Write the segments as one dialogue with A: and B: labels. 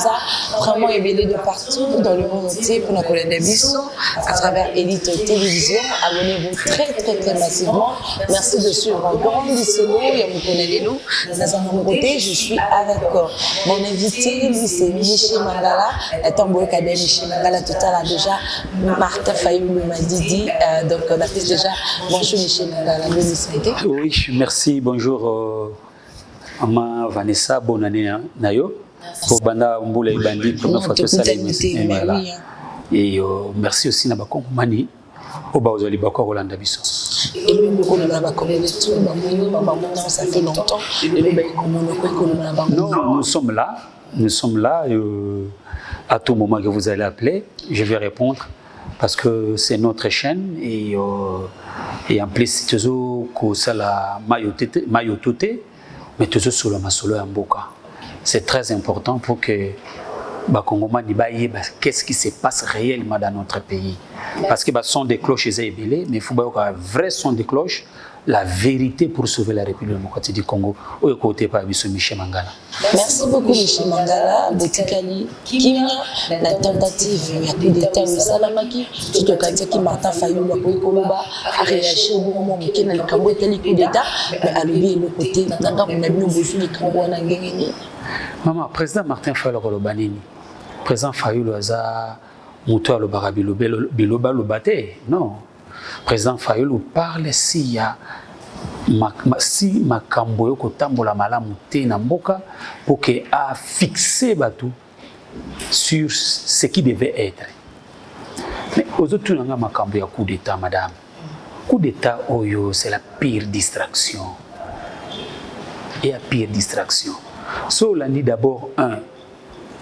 A: ça, vraiment éveillé de partout dans le monde entier pour nous connaître des bisous à travers Elite Télévision. Abonnez-vous très massivement. Merci de suivre Grand Bissolo et vous connaissez nous. Dans mon côté, je suis avec mon invité, lui c'est Michel Mangala. Étant beau cadet Michel Mangala, tout à l'heure déjà, Martin Fayoulou m'a dit, donc on a fait déjà. Bonjour Michel Mangala,
B: oui, merci, bonjour Ama Vanessa, bonne année Nayo. Pour Banda Mboula et Bandi, première fois que ça et merci aussi à Bakon Mani, au Baozoli Bakor Rolanda Bisso.
A: Et même le Colomba Bakor, ça fait longtemps.
B: Non, nous sommes là. À tout moment que vous allez appeler, je vais répondre parce que c'est notre chaîne et en plus c'est toujours que ça la mayototé, mais toujours sur le masolo en boka. C'est très important pour que qu'est-ce qui se passe réellement dans notre pays. Parce que son des cloches est ébélé, mais il faut avoir un vrai son des cloches, la vérité pour sauver la République démocratique du Congo. Au côté par Michel Mangala.
A: Merci beaucoup Michel Mangala. Botikali Kimia, la tentative il y a plus d'État au Salamaki, tout le cas qui Martin Fayoulou a réagi au moment où il y a le Cambodge tel coup d'État, mais à lui le côté, on a mis au bout du Cambodge à gagner.
B: Maman, président Martin Fayoulou Banini, président Fayoulou Aza, Moutoua le Barabilo Biloba le Baté, non. Président Fayoulou parle s'il y a si makambo yo kotambola malamu te na mboka pour que a fixé batou sur ce qui devait être. Mais aux autres nga makambo ya coup d'état madame. Coup d'état oyo c'est la pire distraction. Et la pire distraction. So l'année d'abord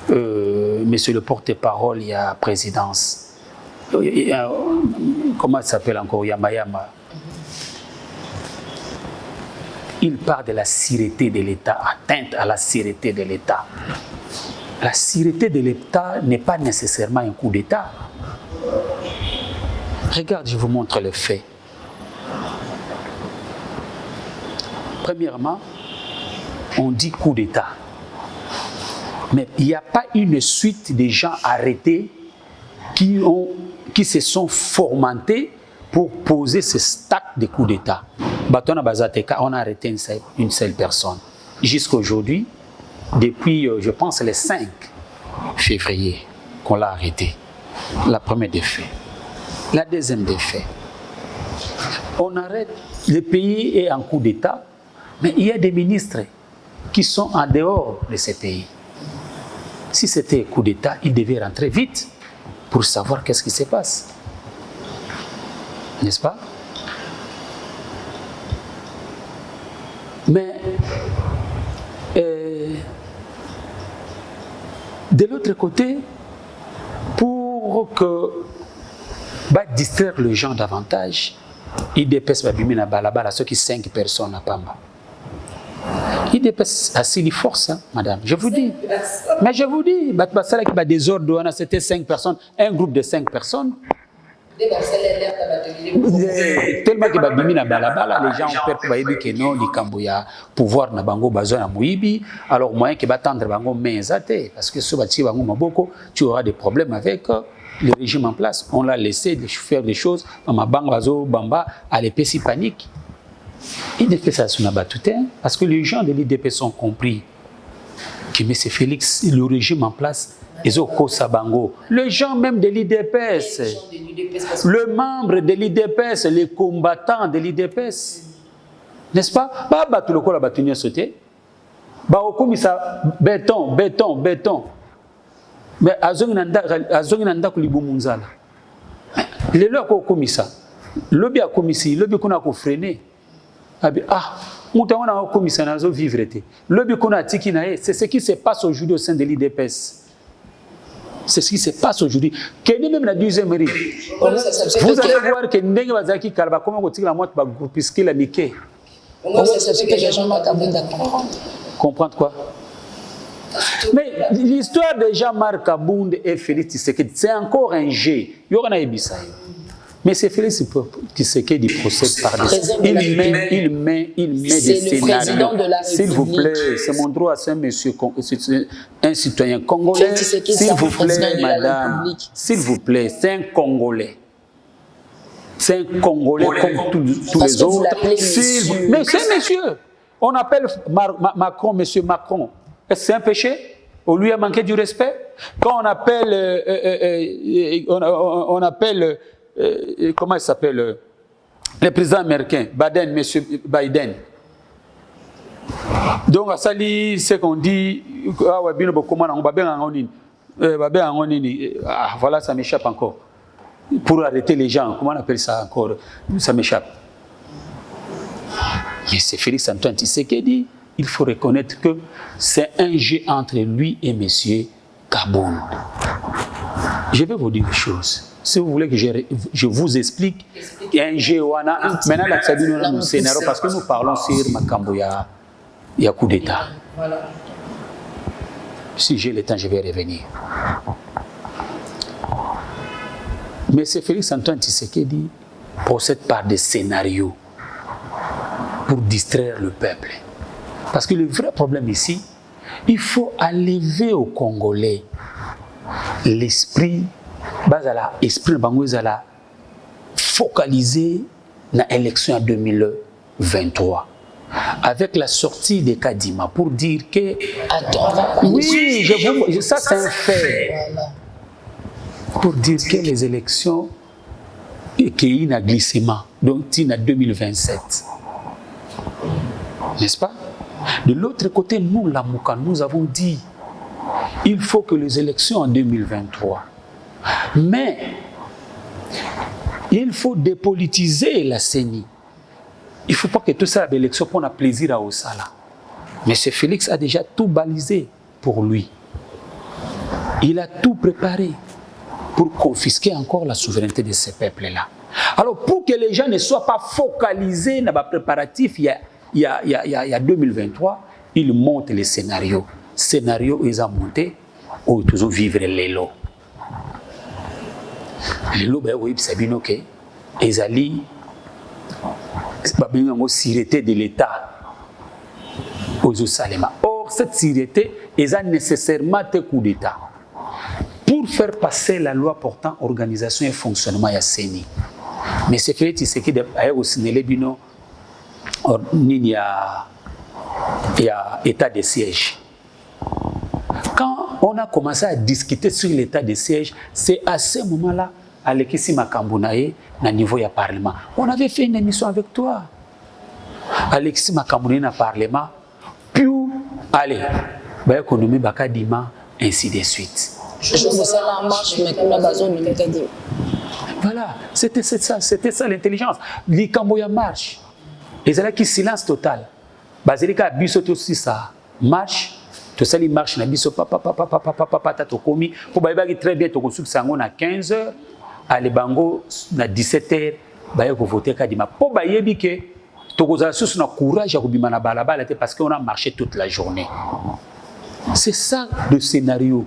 B: monsieur le porte-parole il y a présidence. Comment ça s'appelle encore Yamayama. Il parle de la sûreté de l'État, atteinte à la sûreté de l'État. La sûreté de l'État n'est pas nécessairement un coup d'État. Regarde, je vous montre le fait. Premièrement, on dit coup d'État. Mais il n'y a pas une suite de gens arrêtés qui se sont fomentés pour poser ce stack de coups d'État. On a arrêté une seule personne. Jusqu'à aujourd'hui, depuis, je pense, le 5 février, qu'on l'a arrêté. La première des faits. La deuxième des faits. On arrête, le pays est en coup d'État, mais il y a des ministres qui sont en dehors de ce pays. Si c'était un coup d'État, ils devaient rentrer vite pour savoir qu'est-ce qui se passe. N'est-ce pas? Mais de l'autre côté, pour distraire les gens davantage, ils dépassent Babimina Balabala, ceux qui 5 personnes à Pamba. Ils dépassent assez de force, hein, madame. Je vous dis. Mais je vous dis, c'était 5 personnes, un groupe de 5 personnes. Tellement que Babimina Balabala, les gens ont peur que non, les Camboya, pouvoir na bango bazo na Mouibi, alors moyen que batendre bango menzate, parce que ce bâti bango maboko, tu auras des problèmes avec le régime en place. On l'a laissé faire des choses, ma bango bazo bamba, à l'épée si panique. Il ne fait ça sur la batoutin, parce que les gens de l'IDPS ont compris que M. Félix, le régime en place, ils ont Sabango. Les gens même de l'IDPS, le membre de l'IDPS, les combattants de l'IDPS, n'est-ce pas? Bah, tout le corps a battu à sauter. Bah, au commissaire, béton. Mais Azonginanda Kulibumunzala. Les lois au commissaire, lobby a commissaire, lobby qu'on a freiné. Moutawana au commissaire n'a vivre. Lobby qu'on a tikinaé, c'est ce qui se passe aujourd'hui au sein de l'IDPS. C'est ce qui se passe aujourd'hui. Même la deuxième mairie. Vous allez voir que Ndenge Bazaki Kalba, comment on tire la moite, puisque la Mickey.
A: C'est ce que les gens m'ont comprendre.
B: Comprendre quoi? Mais l'histoire de Jean-Marc Abound et Félix Tshisekedi, c'est encore un jeu. Il y aura un Ebissa. Mais c'est Félix Tshisekedi procède par des... Il met des scénarios. S'il vous plaît, c'est mon droit, c'est un citoyen congolais. S'il vous plaît, madame, s'il vous plaît, c'est un Congolais. C'est un Congolais comme tous les autres. Mais c'est un monsieur. On appelle Macron, monsieur Macron. Est-ce que c'est un péché? On lui a manqué du respect. Quand on appelle, comment il s'appelle, le président américain, Biden, monsieur Biden. Donc, à ça, c'est qu'on dit, voilà, ça m'échappe encore. Pour arrêter les gens, comment on appelle ça encore? Ça m'échappe. Mais c'est Félix Antoine Tshisekedi. Il faut reconnaître que c'est un jeu entre lui et M. Kabound. Je vais vous dire une chose. Si vous voulez que je vous explique, il y a un jeu. Maintenant, la Tsabino nous scénario parce que nous parlons sur Makambo, il y a coup d'État. Si j'ai le temps, je vais revenir. Mais c'est Félix Antoine Tshisekedi procède par des scénarios pour distraire le peuple. Parce que le vrai problème ici, il faut enlever aux Congolais l'esprit, focalisé dans l'élection en 2023. Avec la sortie de Kadima pour dire que... Oui, ça c'est un fait. Pour dire que les élections, qu'il y a un glissement, donc il y a 2027. N'est-ce pas? De l'autre côté, nous, la Mouka, nous avons dit il faut que les élections en 2023. Mais il faut dépolitiser la CENI. Il ne faut pas que tout ça, l'élection, pour plaisir à Osala. Mais ce Félix a déjà tout balisé pour lui. Il a tout préparé pour confisquer encore la souveraineté de ces peuples-là. Alors, pour que les gens ne soient pas focalisés dans les préparatifs, il y a 2023, il monte les scénarios. Scénario, ils ont monté, où toujours vivre les lots. Les lots, oui, c'est bien ok. Ils allaient, la sûreté de l'État aux Salema. Or, cette sûreté, ils ont nécessairement un coup d'État pour faire passer la loi portant organisation et fonctionnement à CENI. Mais c'est fait, c'est qu'il y a aussi il y a état de siège. Quand on a commencé à discuter sur l'état de siège, c'est à ce moment-là, à l'Ekisi Makambunaye, au niveau du Parlement. On avait fait une émission avec toi. Alexis Makambunaye dans le Parlement, puis, allez, économie Bakadima, ainsi de suite. Voilà, c'était ça l'intelligence. Les Camboya marche. Et c'est là qu'il silence total. Bazilika biso aussi ça marche. Tout ça, il marche na biso papa tokomi. Pour baïbaki très bien tokosu sango na 15h, à Lebango na 17h, baïe ko voter kadima. Pour baïebi que tokozala sous na courage à kubima na balabala parce qu'on a marché toute la journée. C'est ça le scénario.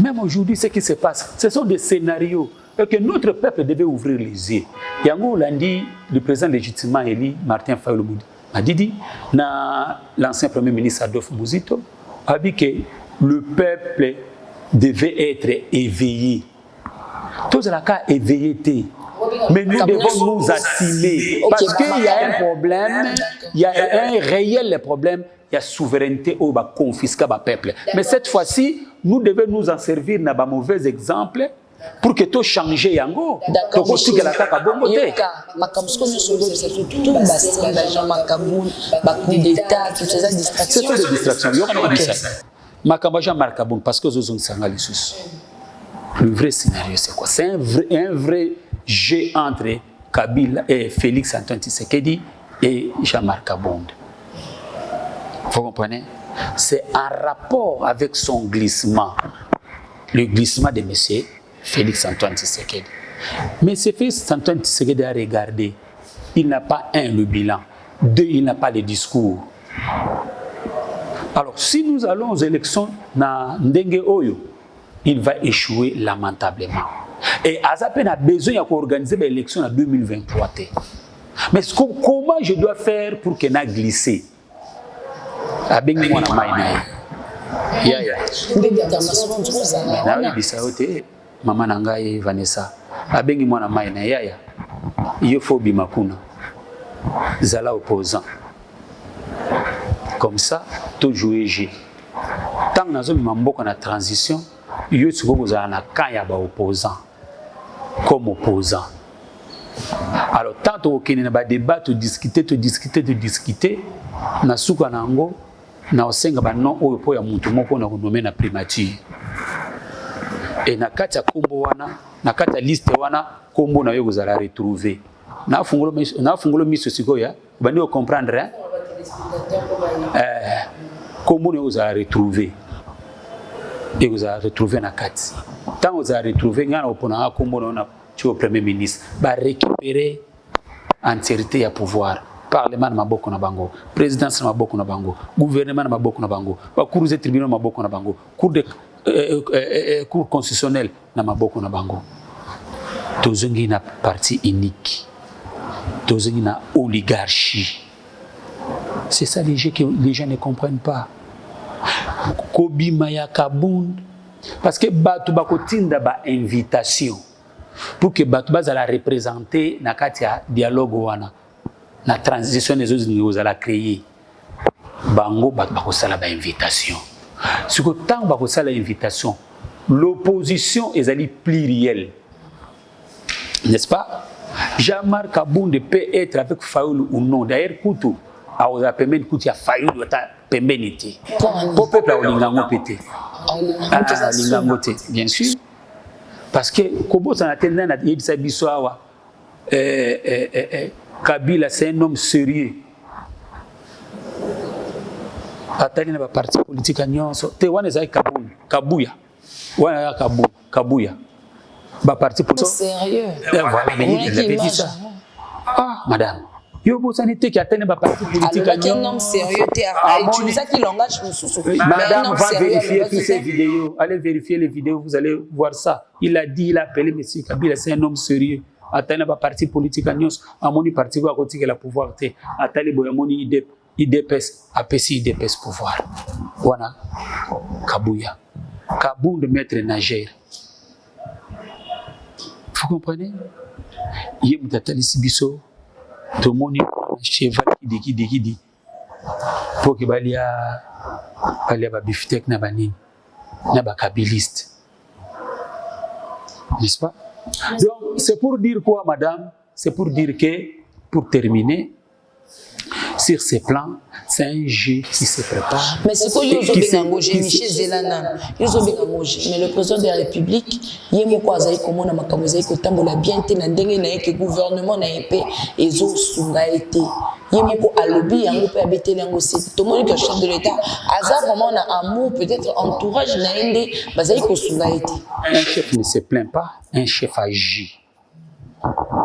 B: Même aujourd'hui, ce qui se passe, ce sont des scénarios et que notre peuple devait ouvrir les yeux. Yango Landi, le président légitimement élu, Martin Fayulu a dit, l'ancien premier ministre Adolphe Mouzito, a dit que le peuple devait être éveillé. Tous les cas éveillés. Mais nous devons nous assumer. Parce qu'il y a un problème, il y a un réel problème, il y a souveraineté où va confisquer le peuple. Mais cette fois-ci, nous devons nous en servir dans un mauvais exemple pour que tout change yango.
A: D'accord. C'est ça
B: des distractions. Makambaja Markaboun parce que nous sommes le vrai scénario, c'est quoi? C'est un vrai jeu entre Kabila et Félix Antoine Tshisekedi et Jean-Marc Kabound. Vous comprenez? C'est en rapport avec son glissement, le glissement de M. Félix Antoine Tshisekedi. Mais ce Félix Antoine Tshisekedi a regardé, il n'a pas le bilan, il n'a pas le discours. Alors, si nous allons aux élections dans Ndenge Oyo, il va échouer lamentablement. Et Azapé a besoin d'organiser l'élection en 2023. Mais comment je dois faire pour qu'elle ait glissé? Maman Nangaye Vanessa. Abengi mwana maina yaya. Il faut bimakuna. Zala opposant. Comme ça, tout jouer G. Tant que nous avons une transition, il y a un camp opposant. Comme opposant. Alors, tant qu'il y a un débat, discuter, na suka nango, na osenga banon oyo po ya mutu moko na renommer na primature. Et na kati ya kombo wana, na kati ya liste wana, kombo na yo kozala retrouver. Na fungulo miso sikoya, bandi o comprendre hein? Kombo na yo kozala retrouver. Et kozala retrouver na kati. Tant kozala retrouver ngana opona kombo na au Premier ministre, va récupérer entièreté ya pouvoir. Parlement na maboko na bango, présidence na maboko na bango, gouvernement na maboko na bango, ba cour des tribunaux na maboko na bango, cour constitutionnelle na maboko na bango. Tozongi na parti unique. Tozongi na oligarchie. C'est ça les gens ne comprennent pas. Kobi Maya Kabound parce que batu bakotinda ba invitation. Pour que Batouba la représenter na katia dialogue wana na transition des autres niveaux à la créer bango bako sala ba invitation ce que tant bako sala invitation l'opposition est ali plurielle n'est-ce pas Jean-Marc Kabound peut être avec Fayoulou ou non d'ailleurs Koutou a oza pembeni Koutou ya Fayoulou ta pembeni te pour peuple olingango pété olingango te bien sûr. Parce que Kobo s'en attendait à Yedisa Bissoawa, Kabila c'est un homme sérieux. Attaqué dans la parti politique à Nyon, Tewan est Kabuya, Wana Kabuya, ba parti politique.
A: Sérieux.
B: Voilà, mais il avait dit ça. Ah, madame. Yo bosanité qui atteint ba parti politique à Nyon.
A: Un homme sérieux, tu dis ça qui langage nous.
B: Madame va vérifier toutes ces vidéos. Allez vérifier les vidéos, vous allez voir ça. Il a dit, il a appelé M. Kabila, c'est un homme sérieux. Atteint ba parti politique à Nyon, amoni parti à côté de la pouvoir té. Atteint boyamoni IDPS, APC IDPS pouvoir. Wana Kabuya. Kabound maître nageur. Vous comprenez? Il y a Moutatali Sibiso. Tout le monde est cheval qui dit pour que balia ba biftek na banini na ba kabiliste, n'est-ce pas? Donc c'est pour dire quoi, madame? C'est pour dire que pour terminer sur ces plans, c'est un jeu qui se prépare.
A: Mais c'est quoi Yozo Bengangoje, Michel Zelana, Yozo Bengangoje, mais le président de la République, Yemo Kwazaï Komona Makamozaï Kotambola bien té na ndenge na que gouvernement na épée ezo sunga été. Yemo ko alobi yango pe abete lango c'est tout le monde que chef de l'État, Aza vraiment na amour peut-être entourage na ende bazaï ko sunga été.
B: Un chef ne se plaint pas, un chef agit.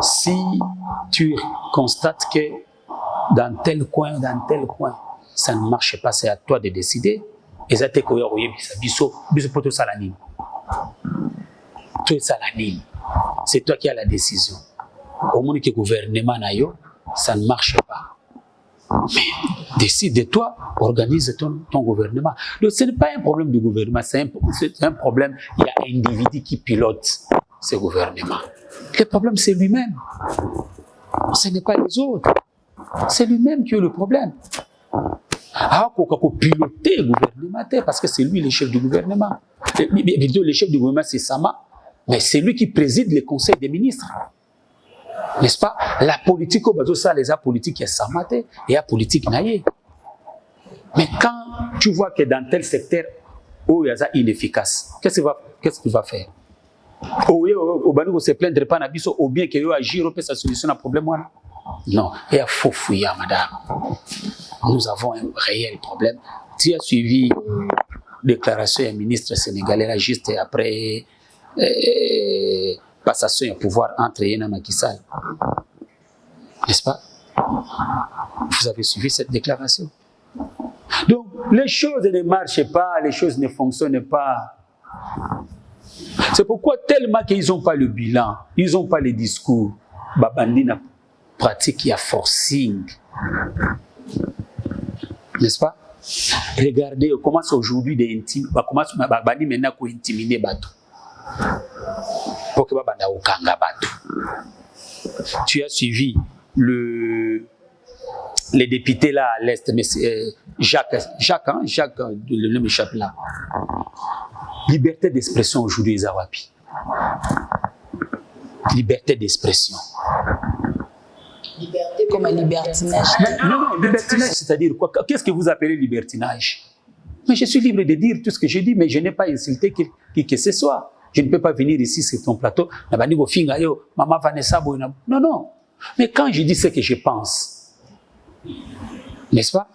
B: Si tu constates que dans tel coin, ça ne marche pas, c'est à toi de décider. Et ça te koya oye biso poto salanine. Toi salanine. C'est toi qui as la décision. Au moment que le gouvernement na yo, ça ne marche pas. Mais décide de toi, organise ton gouvernement. Donc ce n'est pas un problème du gouvernement, c'est un problème, il y a un individu qui pilote ce gouvernement. Le problème c'est lui-même. Ce n'est pas les autres. C'est lui-même qui a le problème. Ah, il faut piloter le gouvernement, parce que c'est lui le chef du gouvernement. Le chef du gouvernement, c'est Sama, mais c'est lui qui préside le conseil des ministres. N'est-ce pas? La politique, ça, les politiques, il y a Sama et il y a politique naïe. Mais quand tu vois que dans tel secteur, où il y a inefficace, qu'est-ce qu'il va faire? Au Banou se plaindre pas n'abisso ou bien qu'il y a agir pour sa solution à problème. Non, il y a faux fouillant, madame. Nous avons un réel problème. Tu as suivi la déclaration du ministre sénégalais là, juste après passation de pouvoir entre Yéna Macky Sall. N'est-ce pas? Vous avez suivi cette déclaration. Donc, les choses ne marchent pas, les choses ne fonctionnent pas. C'est pourquoi tellement qu'ils n'ont pas le bilan, ils n'ont pas les discours, babandi na pratique, il y a forcing. N'est-ce pas? Regardez, on commence aujourd'hui d'intimider, on commence maintenant à intimider Batou. Pour que Babanda Okanga Batou. Tu as suivi les députés là à l'Est, mais Jacques, le nom m'échappe là. Liberté d'expression aujourd'hui, les Awapi. Liberté d'expression.
A: Liberté comme un libertinage.
B: Non, libertinage, c'est-à-dire quoi? Qu'est-ce que vous appelez libertinage? Mais je suis libre de dire tout ce que je dis, mais je n'ai pas insulté qui que ce soit. Je ne peux pas venir ici sur ton plateau. Maman Vanessa. Non, non. Mais quand je dis ce que je pense, n'est-ce pas?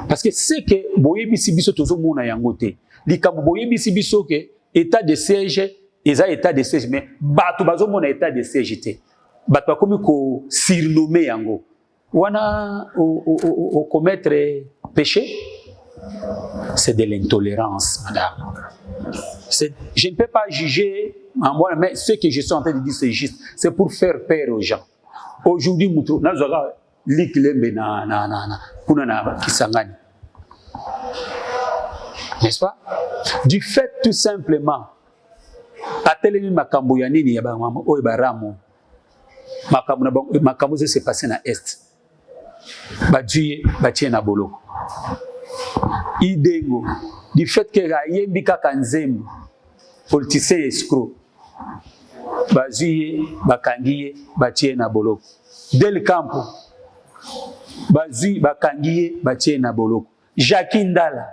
B: Parce que c'est que Boye Bissibiso tout le monde a yangoté. Likambo Boye Bissibiso que état de siège, état de siège, mais Batou Bazo mon état de siège. Batou comme ko surnommé yango. Wana au commettre péché, c'est de l'intolérance, madame. Je ne peux pas juger en moi, mais ce que je suis en train de dire, c'est juste. C'est pour faire peur aux gens. Aujourd'hui, nous avons l'iklembe na kisangani. N'est-ce pas? Du fait tout simplement, à tel makambo ya nini ya bamama oyo baramo. Makambo s'est passé na est. Badjuye batie na boloko. Idengo du fait que yembi kaka nzembo politicien escroc bazuye bakangiye batie na boloko. Del Campo bazuye bakangiye batie na boloko. Jacques Ndala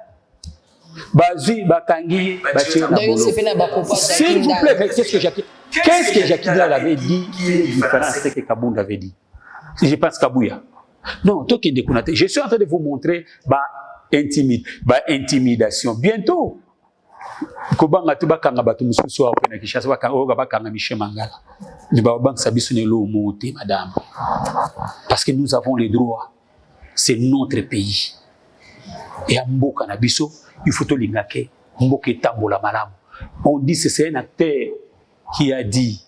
B: bazuye bakangiye batie na boloko. S'il vous plaît, qu'est-ce que Jacques Ndala avait dit qui est différent de ce que Kabunda avait dit? Je pense Kabouya. Non, je suis en train de vous montrer intimidation. Bientôt, madame. Parce que nous avons les droits. C'est notre pays. Et à Mboka Nabiso, il faut tout l'ingake. Mboka Tambola Malam. On dit que c'est un acteur qui a dit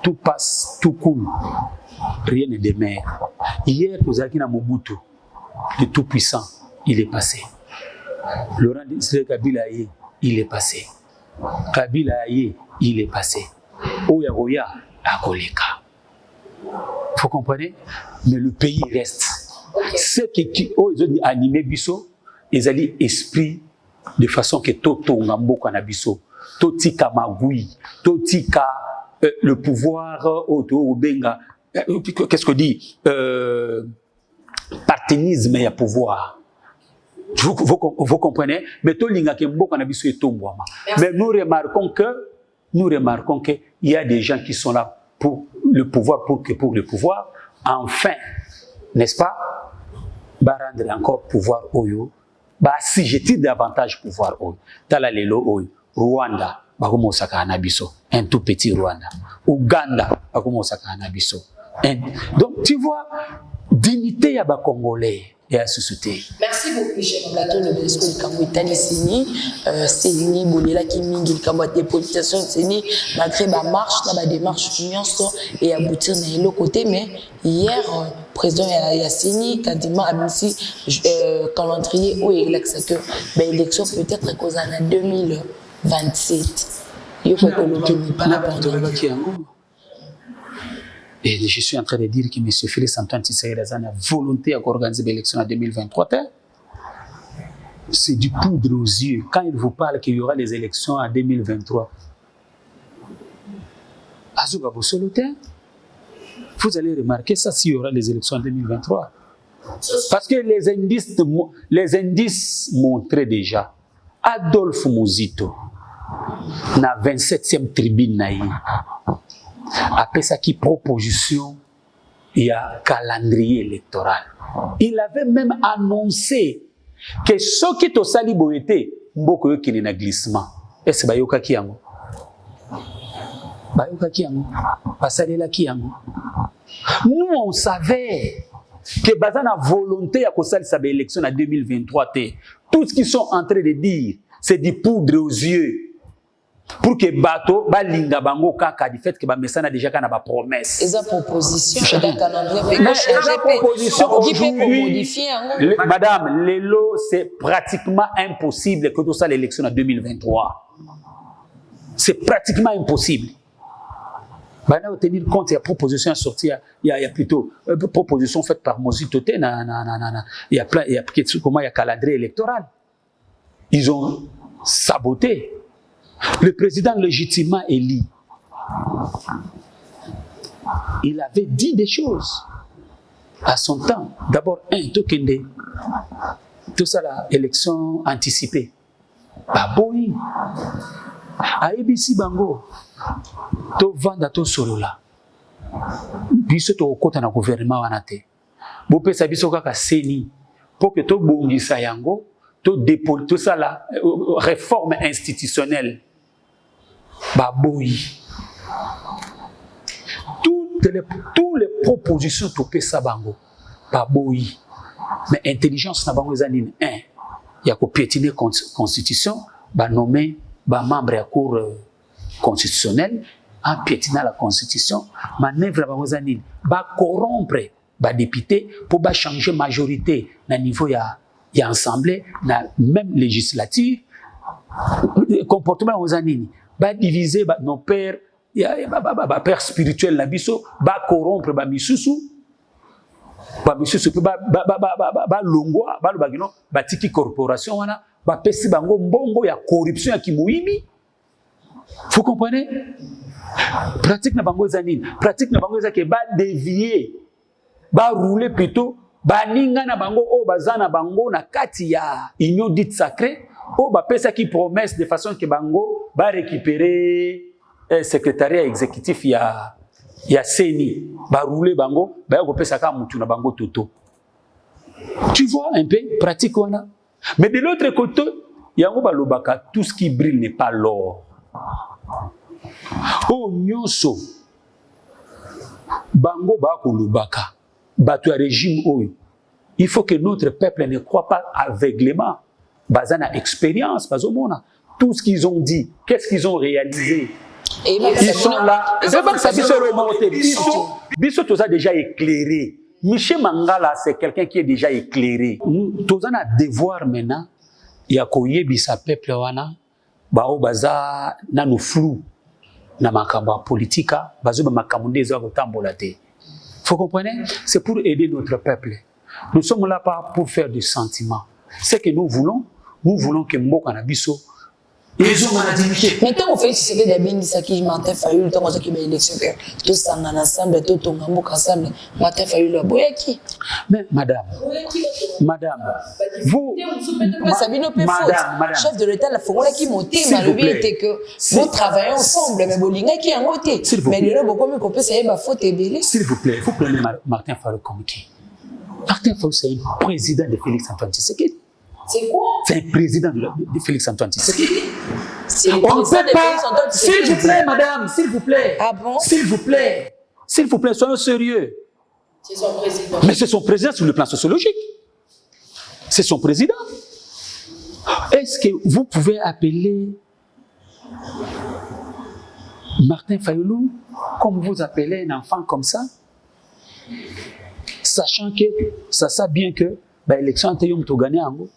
B: tout passe, tout coule, rien ne demeure. Hier, Kozaki na Mobutu, le tout-puissant, il est passé. Laurent Kabila, il est passé. Kabila, il est passé. Oya Oya, à Koleka. Vous comprenez? Mais le pays reste. Ceux qui ont animé Bisso, ils ont esprit de façon que Toto Ngamboka na Bisso, Totika Magui, Totika le pouvoir au Benga, qu'est-ce que dit partenisme et pouvoir. Vous comprenez? Mais nous remarquons que il y a des gens qui sont là pour le pouvoir, pour le pouvoir. Enfin, n'est-ce pas? Rendre encore pouvoir Oyo. Si j'étais davantage pouvoir Oyo. Talalelo Oyo. Rwanda. Un tout petit Rwanda. Ouganda, donc tu vois, dignité ya ba Congolais et à société.
A: Merci beaucoup, Michel Plateau, le Bresco du Cambo Italie, Séni, Bolela, Kimingi, le Cambo de politisation, Séni, malgré ma marche, la démarche union et aboutir dans l'autre côté, mais hier, président Yassini, quasiment annoncé calendrier où il a que l'élection peut-être cause en 2027.
B: Et je suis en train de dire que M. Félix Antoine Tshisekedi a volonté d'organiser l'élection en 2023. C'est du poudre aux yeux. Quand il vous parle qu'il y aura les élections en 2023, vous allez remarquer ça s'il y aura les élections en 2023. Parce que les indices montraient déjà. Adolphe Muzito, na 27e tribune naïe, après ça qui proposition, il y a calendrier électoral. Il avait même annoncé que ce qui est au saliboété, mboko yo kine na glissement. Est-ce bayoka kiyango? Bayoka kiyango? Basalela kiyango? Nous on savait que baza na volonté ya kosalisa ba élection en 2023 te. Tout ce qu'ils sont en train de dire, c'est du poudre aux yeux. Pour que bato balinga bango kaka du fait que ba mesana déjà kana ba promesse.
A: Eza proposition et calendrier
B: modifier. Madame, lelo c'est pratiquement impossible que tout ça l'élection en 2023. C'est pratiquement impossible. Il faut tenir compte, il y a proposition sortie, il y a plutôt proposition faite par Mozi Toté, il y a plein, il y a comment il y a calendrier électoral. Ils ont saboté. Le président légitimement élu, il avait dit des choses à son temps. D'abord, tout ça, l'élection anticipée. Baboui. A ABC Bango, to vanda to solola. Biso to okota na gouvernement wana te. Bo pesa biso kaka seni pour que to bongisa yango, to dépôt tout ça la réforme institutionnelle. Baboui. Toutes les propositions to pesa bango. Baboui. Mais intelligence na bango zanine un. Ya ko piétiner constitution, ba nommer ba membre à cour constitutionnelle en piétinant la constitution, manœuvre la ba corrompre ba député pour ba changer majorité na niveau ya assemblée na même législature comportement aux anini ba diviser ba nos pères ba père spirituel la biso ba corrompre ba misusu ba longwa ba lobagino ba tiki corporation wana ba pesi bango mbongo ya corruption ya kimuimi. Vous comprenez? Pratique na bango zanine, pratique na bango zake ba dévier, ba rouler plutôt, ba ninga na bango o bazana bango na kati ya union dite sacrée, o ba pesa ki promesse de façon que bango ba récupérer secrétariat exécutif ya CENI, ba rouler bango, ba ko pesa ka mutu na bango toto. Tu vois un peu pratique wana. Mais de l'autre côté, yango balobaka, tout ce qui brille n'est pas l'or. Oh nyonso bango ba kolobaka bato ya régime oyo. Il faut que notre peuple ne croit pas aveuglément. Bazana expérience, bazomona tout ce qu'ils ont dit, qu'est-ce qu'ils ont réalisé. Ils sont là. Biso toza déjà éclairé. Michel Mangala, c'est quelqu'un qui est déjà éclairé. Nous avons un devoir maintenant. Il y a un peuple wana, bao baza nanu flou na makamba politika, bazo ba makambo za kotambola te. Vous comprenez? C'est pour aider notre peuple. Nous sommes là pas pour faire du sentiment. Ce que nous voulons que mboka na biso
A: maintenant, on fait ce que des bénis qui Martin Fayulu, tant qu'on a élection, tout ça en ensemble, tout ton amour ensemble, Martin Fayulu, boyaki.
B: Mais madame, vous,
A: madame, chef de l'État, la fois qui montait, malgré était que nous travaillons ensemble, mais bolinga qui a monté. Mais le beaucoup mieux qu'on peut savoir ma faute est belle.
B: S'il vous plaît, vous prenez Martin Fayulu comme qui? Martin Fayulu, c'est un président de Félix Antoine Tshisekedi.
A: C'est quoi?
B: C'est un président de Félix Antoine Tshisekedi.
A: C'est le président de Félix Antoine Tshisekedi.
B: S'il vous plaît, madame, s'il vous plaît.
A: Ah bon?
B: S'il vous plaît, soyons sérieux.
A: C'est son président.
B: Mais c'est son président sur le plan sociologique. C'est son président. Est-ce que vous pouvez appeler Martin Fayulu comme vous appelez un enfant comme ça? Sachant que ça sait bien que l'élection a gagné en gros.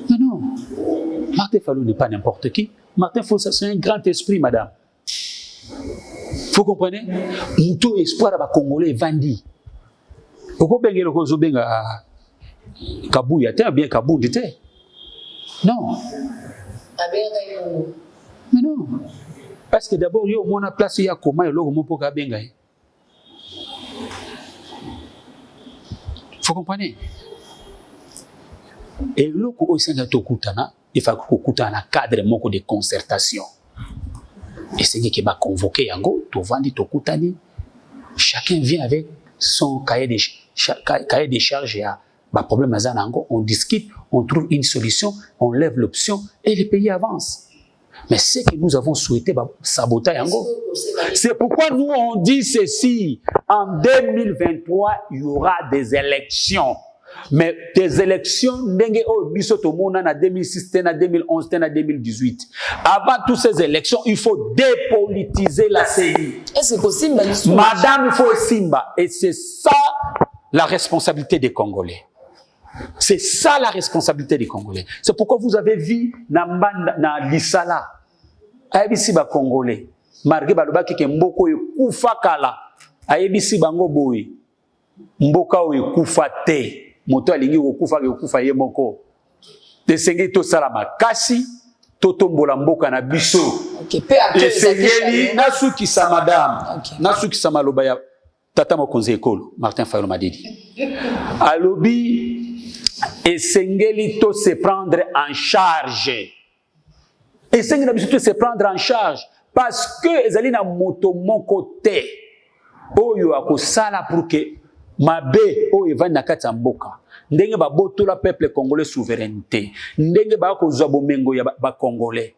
B: Non. Martin Fayulu n'est pas n'importe qui. Martin Fayulu, c'est un grand esprit, madame. Vous comprenez? Tout espoir à Congolais vendi. Pourquoi benga le kozo benga Kabouya te bien Kaboundi te? Non. Mais non. Parce que d'abord, il y a une place où il y a comment il y a un pour benga. Vous comprenez? Et là, il faut qu'on ait un cadre de concertation. Et c'est qui va convoquer Yango, chacun vient avec son cahier de charge et un problème. On discute, on trouve une solution, on lève l'option et le pays avance. Mais ce que nous avons souhaité, saboter yango. C'est pourquoi nous on dit ceci. En 2023, il y aura des élections. Mais des élections, en 2006, en 2011, en 2018. Avant toutes ces élections, il faut dépolitiser la CENI.
A: Est-ce que possible,
B: Madame, il faut Simba. Et c'est ça la responsabilité des Congolais. C'est ça la responsabilité des Congolais. C'est pourquoi vous avez vu na Lisala. Aïbisi ba Congolais. Margué balobaki ke mboko kufa kala. Aïbisi bango boy. Mboka o kufa te. Moto alingi okufa ye moko. Tesenge to salama kasi to tombola mboka na biso.
A: OK, pe après
B: esengeli nasuki sa madame. Nasuki sa maloba ya tata mokonzi ekolo Martin Fayulu Madidi. Alobi esengeli to se prendre en charge. Esengeli na biso to se prendre en charge parce que ezali na moto moko te. Oyo akosala pour que mabe o evani na kati ya mboka ndenge babotola peuple congolais souveraineté ndenge ba ko zwa bomengo ya ba congolais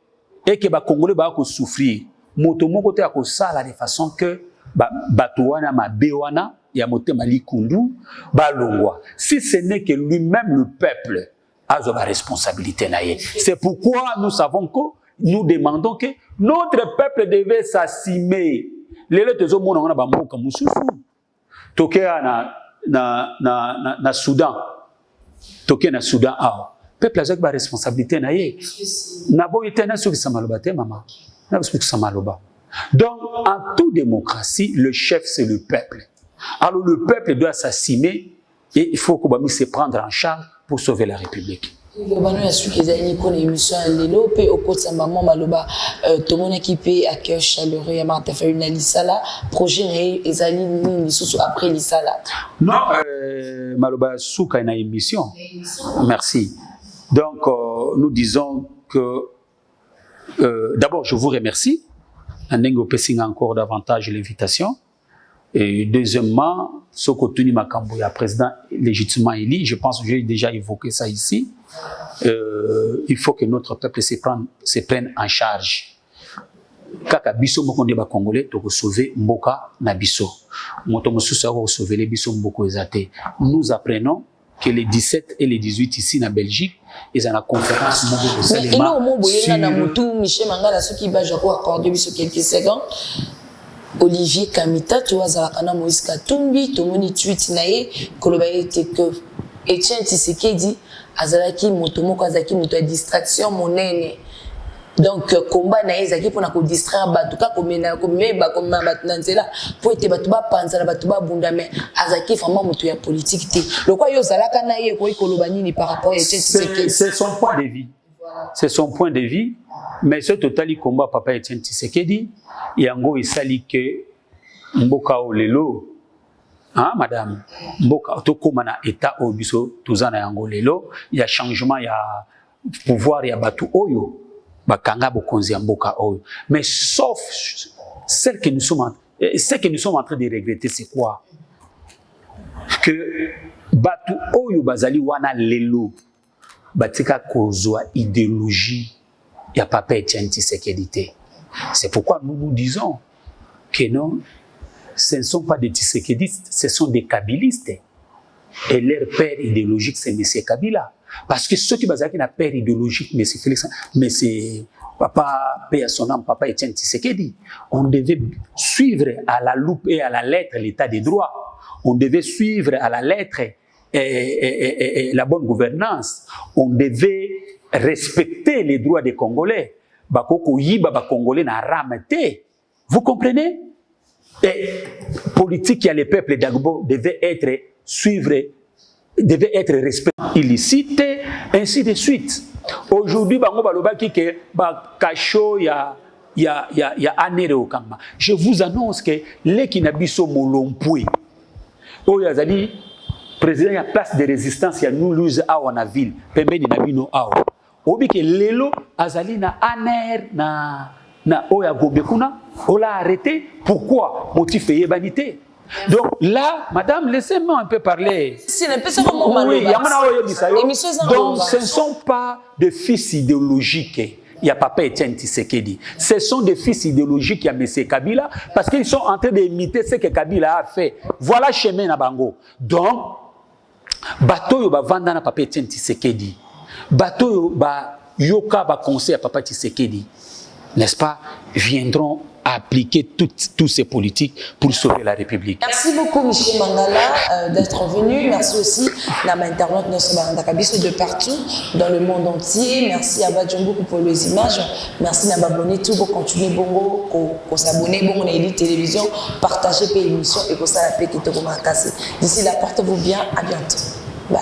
B: et que ba congolais ba ko souffrir moto moko te akosala de façon que bato wana mabe wana ya motema likundu balongwa si ce n'est que lui-même le peuple a sa responsabilité na ye. C'est pourquoi nous savons que nous demandons que notre peuple devait s'assumer lelo tezo mona wana ba mboka mususu tokea na Soudan. Tokea na Soudan awa. Peuple a ba responsabilité na ye. Na bo ite na soki samaloba te mama. Na soki samaloba. Donc en toute démocratie, le chef c'est le peuple. Alors le peuple doit s'assumer et il faut qu'on se prendre en charge pour sauver la République.
A: Bano ya suki ezali ko na émission lelo pe okotsa maman maloba tomona ki pe à cœur chaleureux ya Martin Fayulu na Lisala projet na ezali nini lisusu après Lisala. Non
B: maloba suka na émission. Merci. Donc nous disons que d'abord je vous remercie Andengo Pessinga encore davantage l'invitation. Et deuxièmement, ce que Makambo, le président légitimement élu, je pense que j'ai déjà évoqué ça ici. Il faut que notre peuple se prenne en charge. Kaka biso moko ndeba congolais to sauver mboka na biso. Moto mosusu ko sauver les biso mboko ezate. Nous apprenons que les 17 et les 18 ici na Belgique, ils ont la conférence moko
A: mais il au mo boyenga na mutu Michel Mangala soki ba jako accorder biso quelques secondes. Olivier Kamita, tu vois, Zalakana Moïse Katumbi, Tomoni tweet nae, koloba ete que Etienne Tshisekedi, azalaki motomo kazaki moto distraction monene. Donc combat nae zaki pona ko distraire batu ka komena ko meba ko mabatu nanzela pour ete batu ba panzala batu ba bunda mais azaki vraiment moto ya politique te. Le quoi yo zalaka nae ko koloba nini par rapport à Etienne Tshisekedi.
B: C'est son point de vue. C'est son point de vue. Mais ce total combat papa Etienne Tshisekedi yango isali que mboka olelo hein madame mboka tokoma na état obiso tozana yango lelo ya changement ya pouvoir ya batu oyo bakanga bokonzi ya mboka oyo mais sauf ce que nous sommes en train de regretter c'est quoi que batu oyo bazali wana lelo batika kozwa idéologie ya papa Etienne Tshisekedi. C'est pourquoi nous nous disons que non, ce ne sont pas des Tshisekidistes, ce sont des Kabilistes. Et leur père idéologique, c'est M. Kabila. Parce que ceux qui basent un père idéologique, M. Félix, mais c'est papa, paix à son âme, papa Etienne Tshisekedi. On devait suivre à la loupe et à la lettre l'état des droits. On devait suivre à la lettre la bonne gouvernance. On devait respecter les droits des Congolais. Bakoko yiba ba Congolais na ramete. Vous comprenez? Et politique qui a les peuples d'Agbo devait être respecté, illicite, ainsi de suite. Aujourd'hui, bango balobaki ke ba kacho ya anere okamba. Je vous annonce que les kinabiso molompwe. Oyazali président ya place de résistance ya Noulouse awa na ville, pembeni na bino awa. Obi ke lelo azali na aner na oya gombe kuna, on l'a arrêté. Pourquoi? Motif yebanité. Donc là, madame, laissez-moi un peu parler. Oui, donc ce ne sont pas des fils idéologiques. il y a Papa Etienne Tshisekedi. Ce sont des fils idéologiques, il y a M. Kabila, parce qu'ils sont en train d'imiter ce que Kabila a fait. Voilà chemin na bango. Donc, bateau yo ba vanda na Papa Etienne Tshisekedi. Bateau yo ba yoka ba conseil à Papa Tshisekedi. N'est-ce pas? Viendront à appliquer toutes ces politiques pour sauver la République.
A: Merci beaucoup, Michel Mangala, d'être venu. Merci aussi à ma internaute de partout dans le monde entier. Merci à Badjumbo pour les images. Merci à Babone tout pour continuer bongo, pour s'abonner bongo à Elite Télévision, partager l'émission et pour ça la paix qui te remarque. D'ici là, portez-vous bien. À bientôt. Bye.